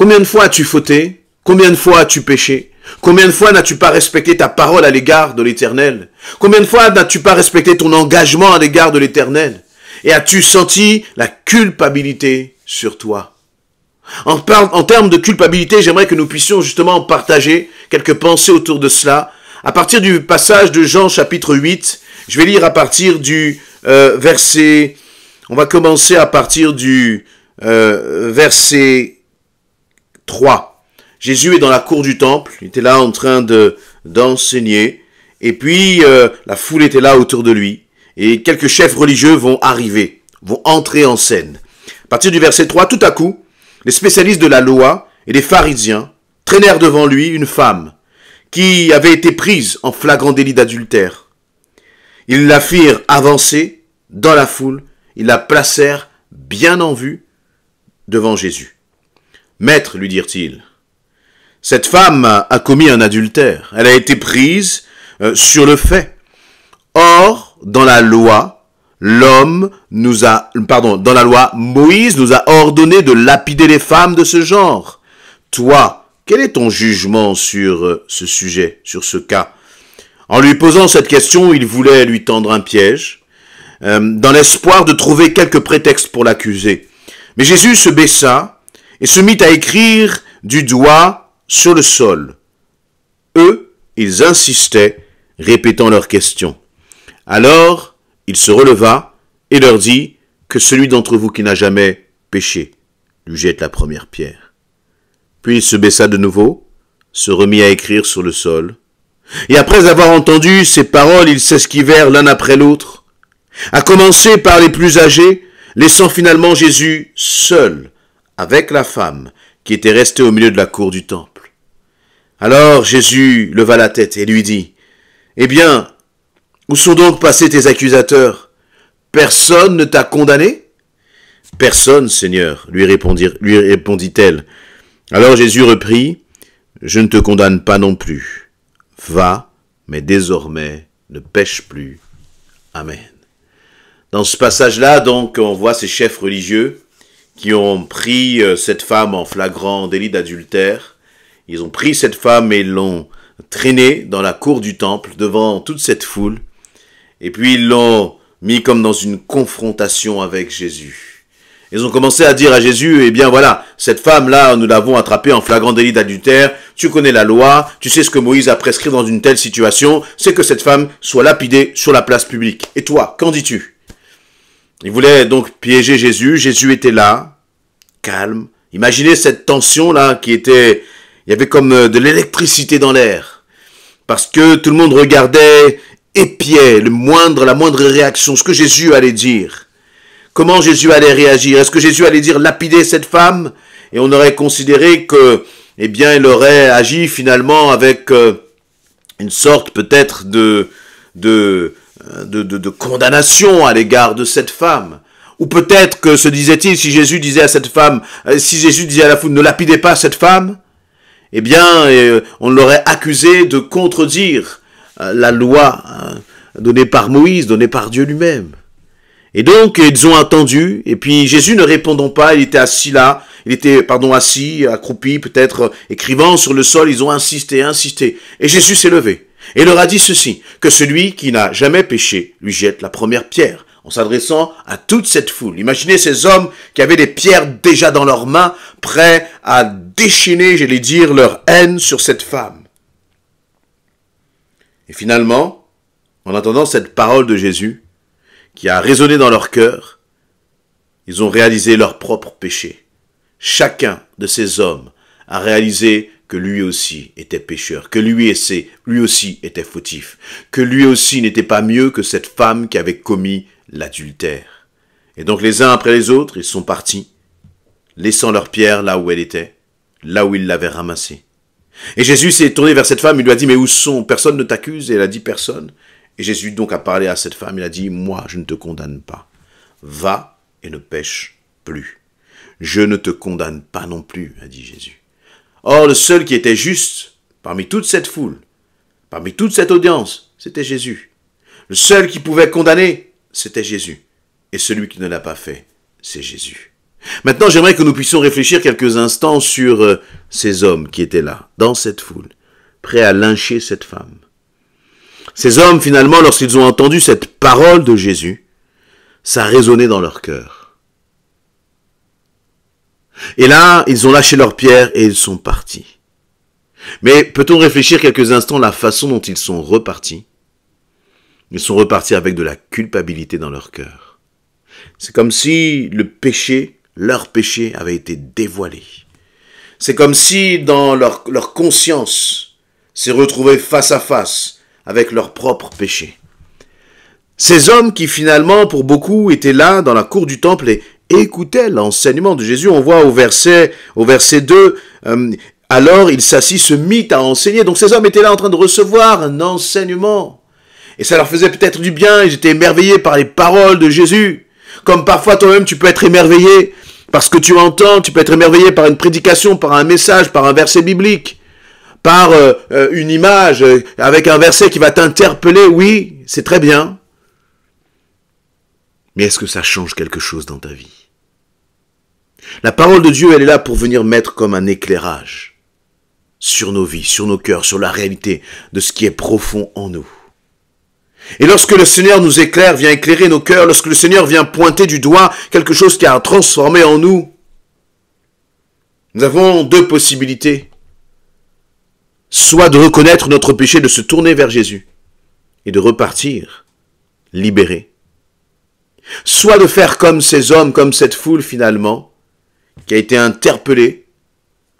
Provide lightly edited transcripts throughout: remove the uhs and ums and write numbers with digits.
Combien de fois as-tu fauté? Combien de fois as-tu péché? Combien de fois n'as-tu pas respecté ta parole à l'égard de l'Éternel? Combien de fois n'as-tu pas respecté ton engagement à l'égard de l'Éternel? Et as-tu senti la culpabilité sur toi? En termes de culpabilité, j'aimerais que nous puissions justement partager quelques pensées autour de cela. À partir du passage de Jean chapitre 8, je vais lire à partir du verset... On va commencer à partir du verset 3. Jésus est dans la cour du temple, il était là en train d'enseigner, et puis la foule était là autour de lui, et quelques chefs religieux vont arriver, vont entrer en scène. À partir du verset 3, tout à coup, les spécialistes de la loi et les pharisiens traînèrent devant lui une femme qui avait été prise en flagrant délit d'adultère. Ils la firent avancer dans la foule, ils la placèrent bien en vue devant Jésus. « Maître, lui dirent-ils, cette femme a commis un adultère. Elle a été prise sur le fait. Or, dans la loi, Moïse nous a ordonné de lapider les femmes de ce genre. Toi, quel est ton jugement sur ce sujet, sur ce cas? En lui posant cette question, il voulait lui tendre un piège, dans l'espoir de trouver quelques prétextes pour l'accuser. Mais Jésus se baissa et se mit à écrire du doigt sur le sol. Eux, ils insistaient, répétant leurs questions. Alors, il se releva et leur dit que celui d'entre vous qui n'a jamais péché lui jette la première pierre. Puis il se baissa de nouveau, se remit à écrire sur le sol. Et après avoir entendu ces paroles, ils s'esquivèrent l'un après l'autre, à commencer par les plus âgés, laissant finalement Jésus seul avec la femme qui était restée au milieu de la cour du temple. Alors Jésus leva la tête et lui dit, « Eh bien, où sont donc passés tes accusateurs? Personne ne t'a condamné? » « Personne, Seigneur, lui répondit-elle. Alors Jésus reprit, « Je ne te condamne pas non plus. Va, mais désormais, ne pêche plus. Amen. » Dans ce passage-là, donc, on voit ces chefs religieux qui ont pris cette femme en flagrant délit d'adultère. Ils ont pris cette femme et l'ont traînée dans la cour du temple devant toute cette foule. Et puis ils l'ont mis comme dans une confrontation avec Jésus. Ils ont commencé à dire à Jésus, eh bien voilà, cette femme-là, nous l'avons attrapée en flagrant délit d'adultère. Tu connais la loi, tu sais ce que Moïse a prescrit dans une telle situation, c'est que cette femme soit lapidée sur la place publique. Et toi, qu'en dis-tu? Ils voulaient donc piéger Jésus. Jésus était là, calme. Imaginez cette tension-là qui était... Il y avait comme de l'électricité dans l'air. Parce que tout le monde regardait, épiait la moindre réaction, ce que Jésus allait dire. Comment Jésus allait réagir? Est-ce que Jésus allait dire lapider cette femme? Et on aurait considéré que, eh bien, il aurait agi finalement avec une sorte peut-être de condamnation à l'égard de cette femme. Ou peut-être que se disait-il, si Jésus disait à cette femme, si Jésus disait à la foule, ne lapidez pas cette femme, eh bien, on l'aurait accusé de contredire la loi donnée par Moïse, donnée par Dieu lui-même. Et donc, ils ont attendu, et puis Jésus ne répondant pas, il était assis là, assis, accroupi, peut-être écrivant sur le sol, ils ont insisté, et Jésus s'est levé, et leur a dit ceci, que celui qui n'a jamais péché lui jette la première pierre, en s'adressant à toute cette foule. Imaginez ces hommes qui avaient des pierres déjà dans leurs mains, prêts à déchaîner, j'allais dire, leur haine sur cette femme. Et finalement, en entendant cette parole de Jésus, qui a résonné dans leur cœur, ils ont réalisé leur propre péché. Chacun de ces hommes a réalisé que lui aussi était pécheur, que lui aussi était fautif, que lui aussi n'était pas mieux que cette femme qui avait commis l'adultère. Et donc les uns après les autres, ils sont partis, laissant leur pierre là où elle était, là où ils l'avaient ramassée. Et Jésus s'est tourné vers cette femme, il lui a dit, mais où sont? Personne ne t'accuse? Et elle a dit, personne. Et Jésus donc a parlé à cette femme, il a dit, moi je ne te condamne pas. Va et ne pêche plus. Je ne te condamne pas non plus, a dit Jésus. Or, le seul qui était juste, parmi toute cette foule, parmi toute cette audience, c'était Jésus. Le seul qui pouvait condamner, c'était Jésus. Et celui qui ne l'a pas fait, c'est Jésus. Maintenant, j'aimerais que nous puissions réfléchir quelques instants sur ces hommes qui étaient là, dans cette foule, prêts à lyncher cette femme. Ces hommes, finalement, lorsqu'ils ont entendu cette parole de Jésus, ça a résonné dans leur cœur. Et là, ils ont lâché leurs pierres et ils sont partis. Mais peut-on réfléchir quelques instants à la façon dont ils sont repartis? Ils sont repartis avec de la culpabilité dans leur cœur. C'est comme si le péché, leur péché, avait été dévoilé. C'est comme si dans leur conscience s'est retrouvée face à face avec leur propre péché. Ces hommes qui finalement, pour beaucoup, étaient là dans la cour du temple et écoutaient l'enseignement de Jésus. On voit au verset 2, alors il s'assit, se mit à enseigner. Donc ces hommes étaient là en train de recevoir un enseignement. Et ça leur faisait peut-être du bien, ils étaient émerveillés par les paroles de Jésus. Comme parfois toi-même tu peux être émerveillé par ce que tu entends, tu peux être émerveillé par une prédication, par un message, par un verset biblique, par une image, avec un verset qui va t'interpeller. Oui, c'est très bien. Mais est-ce que ça change quelque chose dans ta vie? La parole de Dieu, elle est là pour venir mettre comme un éclairage sur nos vies, sur nos cœurs, sur la réalité de ce qui est profond en nous. Et lorsque le Seigneur nous éclaire, vient éclairer nos cœurs, lorsque le Seigneur vient pointer du doigt quelque chose qui a transformé en nous, nous avons deux possibilités. Soit de reconnaître notre péché, de se tourner vers Jésus et de repartir libéré. Soit de faire comme ces hommes, comme cette foule finalement, qui a été interpellée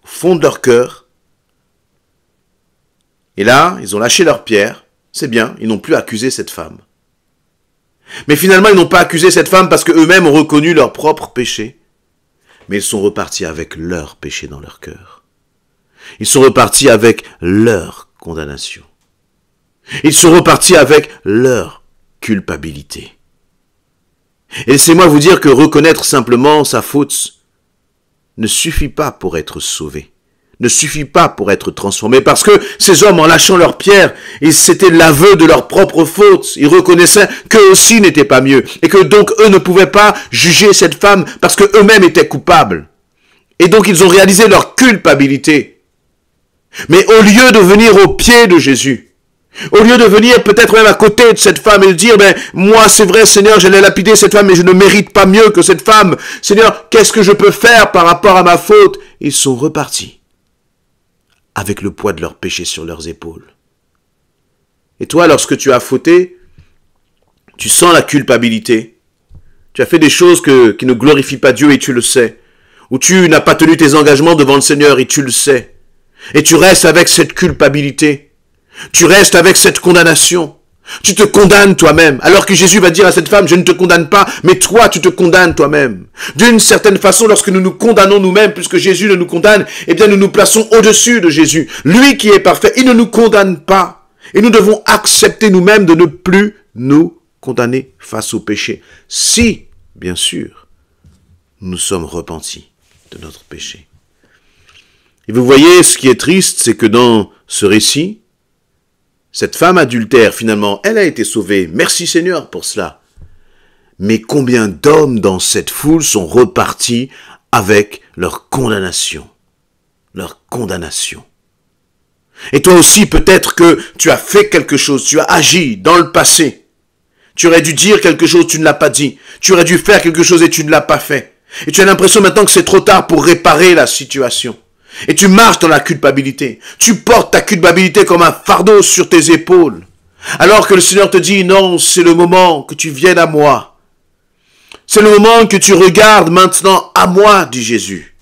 au fond de leur cœur. Et là, ils ont lâché leurs pierres, c'est bien, ils n'ont plus accusé cette femme. Mais finalement, ils n'ont pas accusé cette femme parce qu'eux-mêmes ont reconnu leur propre péché. Mais ils sont repartis avec leur péché dans leur cœur. Ils sont repartis avec leur condamnation. Ils sont repartis avec leur culpabilité. Et laissez-moi vous dire que reconnaître simplement sa faute ne suffit pas pour être sauvé, ne suffit pas pour être transformé, parce que ces hommes, en lâchant leurs pierres, c'était l'aveu de leur propre faute. Ils reconnaissaient qu'eux aussi n'étaient pas mieux, et que donc eux ne pouvaient pas juger cette femme parce qu'eux-mêmes étaient coupables. Et donc ils ont réalisé leur culpabilité. Mais au lieu de venir aux pieds de Jésus, au lieu de venir peut-être même à côté de cette femme et de dire, moi c'est vrai Seigneur, j'allais lapider cette femme, mais je ne mérite pas mieux que cette femme. Seigneur, qu'est-ce que je peux faire par rapport à ma faute? Ils sont repartis avec le poids de leur péché sur leurs épaules. Et toi, lorsque tu as fauté, tu sens la culpabilité. Tu as fait des choses qui ne glorifient pas Dieu et tu le sais. Ou tu n'as pas tenu tes engagements devant le Seigneur et tu le sais. Et tu restes avec cette culpabilité. Tu restes avec cette condamnation. Tu te condamnes toi-même. Alors que Jésus va dire à cette femme, je ne te condamne pas, mais toi, tu te condamnes toi-même. D'une certaine façon, lorsque nous nous condamnons nous-mêmes, puisque Jésus ne nous condamne, eh bien, nous nous plaçons au-dessus de Jésus. Lui qui est parfait, il ne nous condamne pas. Et nous devons accepter nous-mêmes de ne plus nous condamner face au péché. Si, bien sûr, nous sommes repentis de notre péché. Et vous voyez, ce qui est triste, c'est que dans ce récit, cette femme adultère, finalement, elle a été sauvée. Merci Seigneur pour cela. Mais combien d'hommes dans cette foule sont repartis avec leur condamnation? Leur condamnation. Et toi aussi, peut-être que tu as fait quelque chose, tu as agi dans le passé. Tu aurais dû dire quelque chose, tu ne l'as pas dit. Tu aurais dû faire quelque chose et tu ne l'as pas fait. Et tu as l'impression maintenant que c'est trop tard pour réparer la situation. Et tu marches dans la culpabilité. Tu portes ta culpabilité comme un fardeau sur tes épaules. Alors que le Seigneur te dit, non, c'est le moment que tu viennes à moi. C'est le moment que tu regardes maintenant à moi, dit Jésus.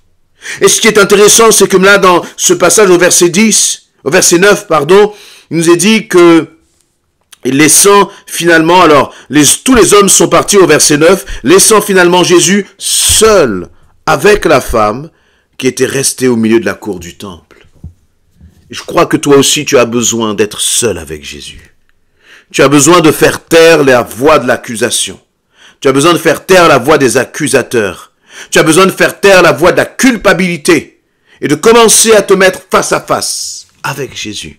Et ce qui est intéressant, c'est que là, dans ce passage au verset 9, il nous est dit que laissant finalement, tous les hommes sont partis au verset 9, laissant finalement Jésus seul avec la femme, qui était resté au milieu de la cour du temple. Et je crois que toi aussi, tu as besoin d'être seul avec Jésus. Tu as besoin de faire taire la voix de l'accusation. Tu as besoin de faire taire la voix des accusateurs. Tu as besoin de faire taire la voix de la culpabilité et de commencer à te mettre face à face avec Jésus.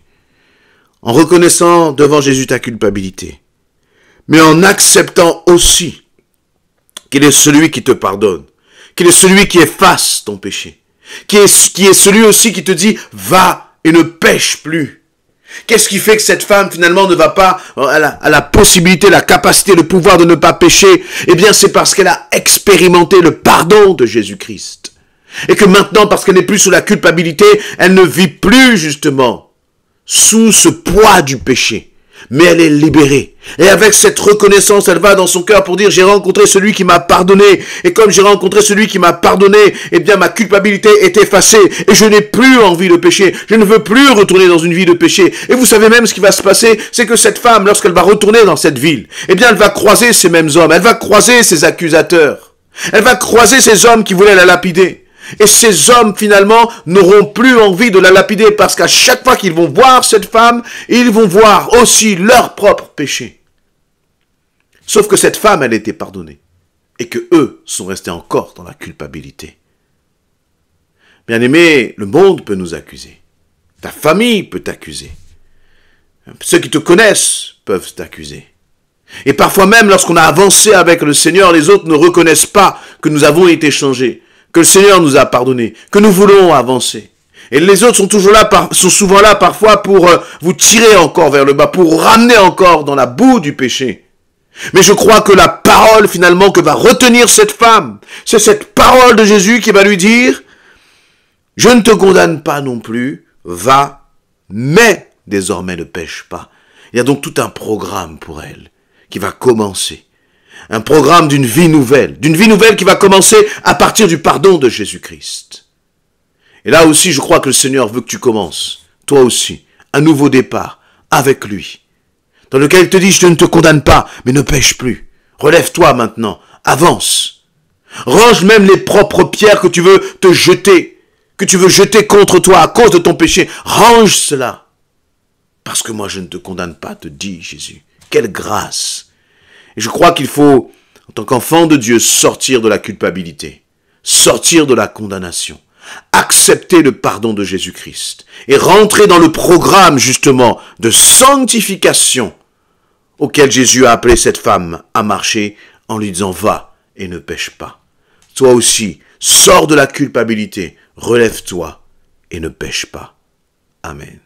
En reconnaissant devant Jésus ta culpabilité, mais en acceptant aussi qu'il est celui qui te pardonne, qu'il est celui qui efface ton péché, qui est celui aussi qui te dit « va et ne pêche plus ». Qu'est-ce qui fait que cette femme finalement ne va pas à la possibilité, la capacité, le pouvoir de ne pas pécher? Eh bien c'est parce qu'elle a expérimenté le pardon de Jésus-Christ. Et que maintenant, parce qu'elle n'est plus sous la culpabilité, elle ne vit plus justement sous ce poids du péché. Mais elle est libérée. Et avec cette reconnaissance, elle va dans son cœur pour dire, j'ai rencontré celui qui m'a pardonné. Et comme j'ai rencontré celui qui m'a pardonné, eh bien ma culpabilité est effacée. Et je n'ai plus envie de pécher. Je ne veux plus retourner dans une vie de péché. Et vous savez même ce qui va se passer, c'est que cette femme, lorsqu'elle va retourner dans cette ville, eh bien elle va croiser ces mêmes hommes. Elle va croiser ces accusateurs. Elle va croiser ces hommes qui voulaient la lapider. Et ces hommes, finalement, n'auront plus envie de la lapider parce qu'à chaque fois qu'ils vont voir cette femme, ils vont voir aussi leur propre péché. Sauf que cette femme, elle était pardonnée. Et que eux sont restés encore dans la culpabilité. Bien-aimé, le monde peut nous accuser. Ta famille peut t'accuser. Ceux qui te connaissent peuvent t'accuser. Et parfois même, lorsqu'on a avancé avec le Seigneur, les autres ne reconnaissent pas que nous avons été changés. Que le Seigneur nous a pardonné, que nous voulons avancer. Et les autres sont souvent là parfois pour vous tirer encore vers le bas, pour ramener encore dans la boue du péché. Mais je crois que la parole finalement que va retenir cette femme, c'est cette parole de Jésus qui va lui dire, je ne te condamne pas non plus, va, mais désormais ne pêche pas. Il y a donc tout un programme pour elle qui va commencer. Un programme d'une vie nouvelle qui va commencer à partir du pardon de Jésus-Christ. Et là aussi, je crois que le Seigneur veut que tu commences, toi aussi, un nouveau départ avec lui, dans lequel il te dit, je ne te condamne pas, mais ne pêche plus. Relève-toi maintenant, avance. Range même les propres pierres que tu veux te jeter, que tu veux jeter contre toi à cause de ton péché. Range cela. Parce que moi, je ne te condamne pas, te dit Jésus. Quelle grâce! Et je crois qu'il faut, en tant qu'enfant de Dieu, sortir de la culpabilité, sortir de la condamnation, accepter le pardon de Jésus-Christ et rentrer dans le programme, justement, de sanctification auquel Jésus a appelé cette femme à marcher en lui disant « Va et ne pêche pas ». Toi aussi, sors de la culpabilité, relève-toi et ne pêche pas. Amen.